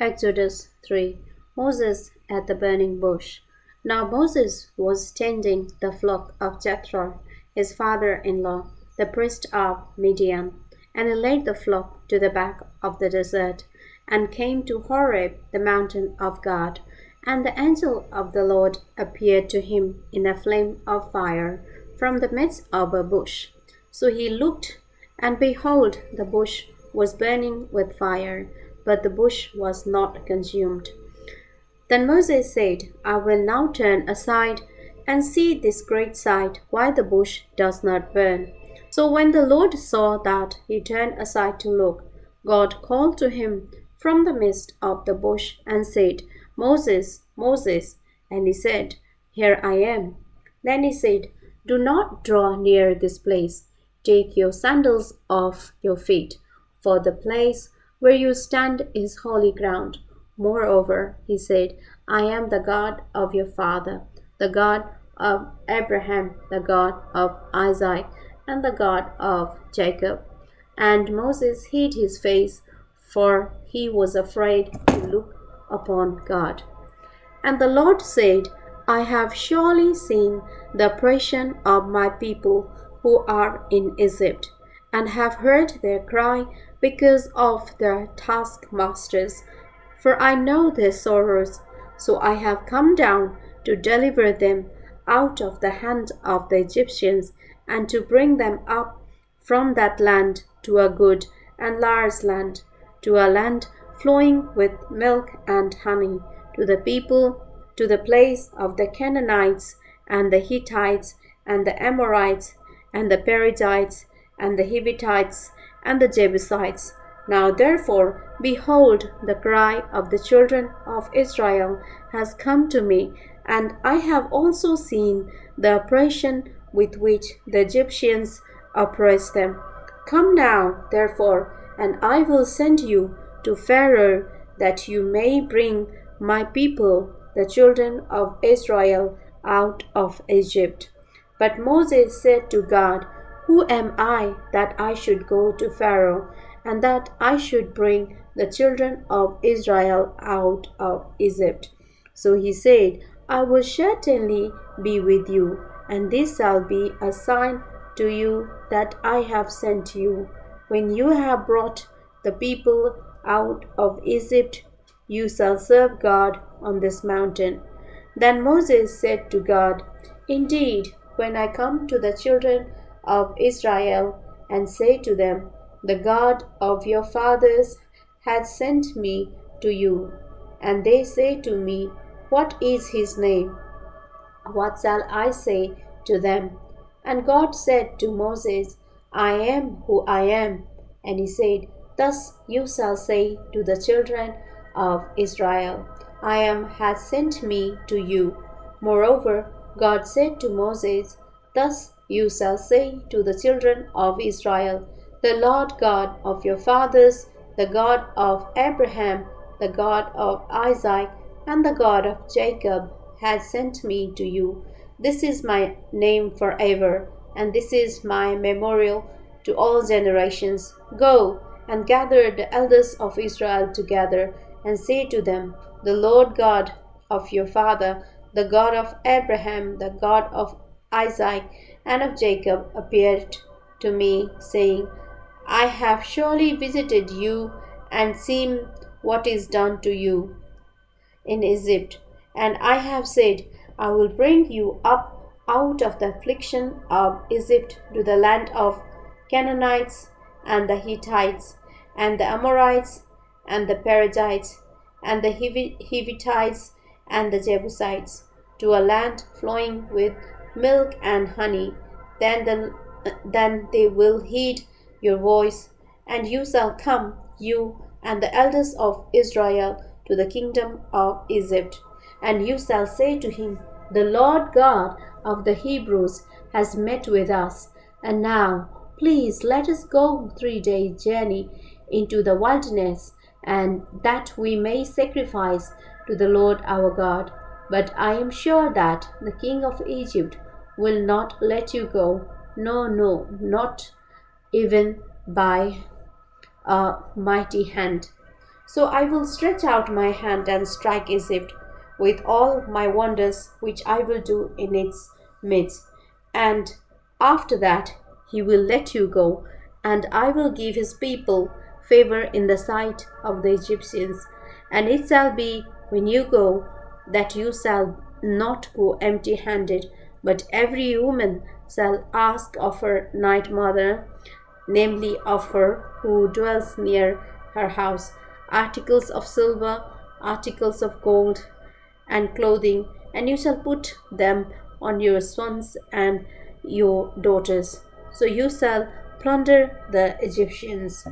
Exodus 3. Moses at the burning bush. Now Moses was tending the flock of Jethro, his father-in-law, the priest of Midian, and he led the flock to the back of the desert, and came to Horeb, the mountain of God. And the angel of the Lord appeared to him in a flame of fire from the midst of a bush. So he looked, and behold, the bush was burning with fire, but the bush was not consumed. Then Moses said, I will now turn aside and see this great sight, why the bush does not burn. So when the Lord saw that he turned aside to look, God called to him from the midst of the bush and said, Moses, Moses. And he said, Here I am. Then he said, Do not draw near this place. Take your sandals off your feet, for the place where you stand is holy ground. Moreover, he said, I am the God of your father, the God of Abraham, the God of Isaac, and the God of Jacob. And Moses hid his face, for he was afraid to look upon God. And the Lord said, I have surely seen the oppression of my people who are in Egypt, and have heard their cry because of their taskmasters. For I know their sorrows, so I have come down to deliver them out of the hand of the Egyptians, and to bring them up from that land to a good and large land, to a land flowing with milk and honey, to the people, to the place of the Canaanites, and the Hittites, and the Amorites, and the Perizzites, and the Hivitites, and the Jebusites. Now therefore, behold, the cry of the children of Israel has come to me, and I have also seen the oppression with which the Egyptians oppress them. Come now, therefore, and I will send you to Pharaoh, that you may bring my people, the children of Israel, out of Egypt. But Moses said to God, Who am I that I should go to Pharaoh, and that I should bring the children of Israel out of Egypt? So he said, I will certainly be with you, and this shall be a sign to you that I have sent you. When you have brought the people out of Egypt, you shall serve God on this mountain. Then Moses said to God, Indeed, when I come to the children of Israel and say to them, The God of your fathers hath sent me to you, and they say to me, What is his name? What shall I say to them? And God said to Moses, I am who I am. And he said, Thus you shall say to the children of Israel, I am hath sent me to you. Moreover, God said to Moses, Thus you shall say to the children of Israel, The Lord God of your fathers, the God of Abraham, the God of Isaac, and the God of Jacob, has sent me to you. This is my name forever, and this is my memorial to all generations. Go and gather the elders of Israel together, and say to them, The Lord God of your father, the God of Abraham, the God of Isaac, and of Jacob, appeared to me, saying, I have surely visited you and seen what is done to you in Egypt. And I have said, I will bring you up out of the affliction of Egypt to the land of Canaanites, and the Hittites, and the Amorites, and the Perizzites, and the Hivitites, and the Jebusites, to a land flowing with milk and honey. Then they will heed your voice, and you shall come, you and the elders of Israel, to the kingdom of Egypt. And you shall say to him, The Lord God of the Hebrews has met with us. And now, please let us go 3 days' journey into the wilderness, and that we may sacrifice to the Lord our God. But I am sure that the king of Egypt will not let you go. No, no, not even by a mighty hand. So I will stretch out my hand and strike Egypt with all my wonders which I will do in its midst. And after that he will let you go, and I will give his people favor in the sight of the Egyptians. And it shall be when you go that you shall not go empty handed, but every woman shall ask of her night mother, namely of her who dwells near her house, articles of silver, articles of gold, and clothing, and you shall put them on your sons and your daughters. So you shall plunder the Egyptians.